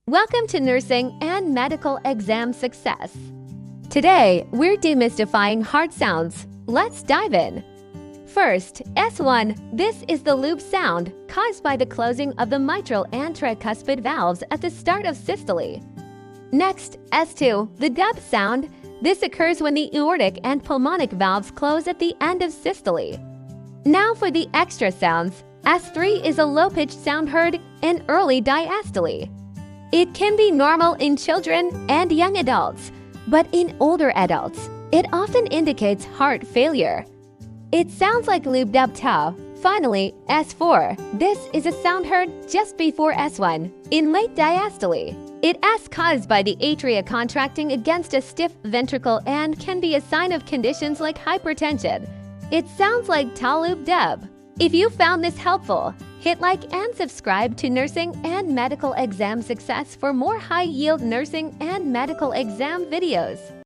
Welcome to Nursing and Medical Exam Success. Today, we're demystifying hard sounds. Let's dive in. First, S1. This is the loop sound caused by the closing of the mitral and tricuspid valves at the start of systole. Next, S2. The dub sound. This occurs when the aortic and pulmonic valves close at the end of systole. Now for the extra sounds. S3 is a low-pitched sound heard in early diastole. It can be normal in children and young adults, but in older adults, it often indicates heart failure. It sounds like lub-dub-ta. Finally, S4. This is a sound heard just before S1, in late diastole. It is caused by the atria contracting against a stiff ventricle and can be a sign of conditions like hypertension. It sounds like ta-lub-dub. If you found this helpful, hit like and subscribe to Nursing and Medical Exam Success for more high-yield nursing and medical exam videos.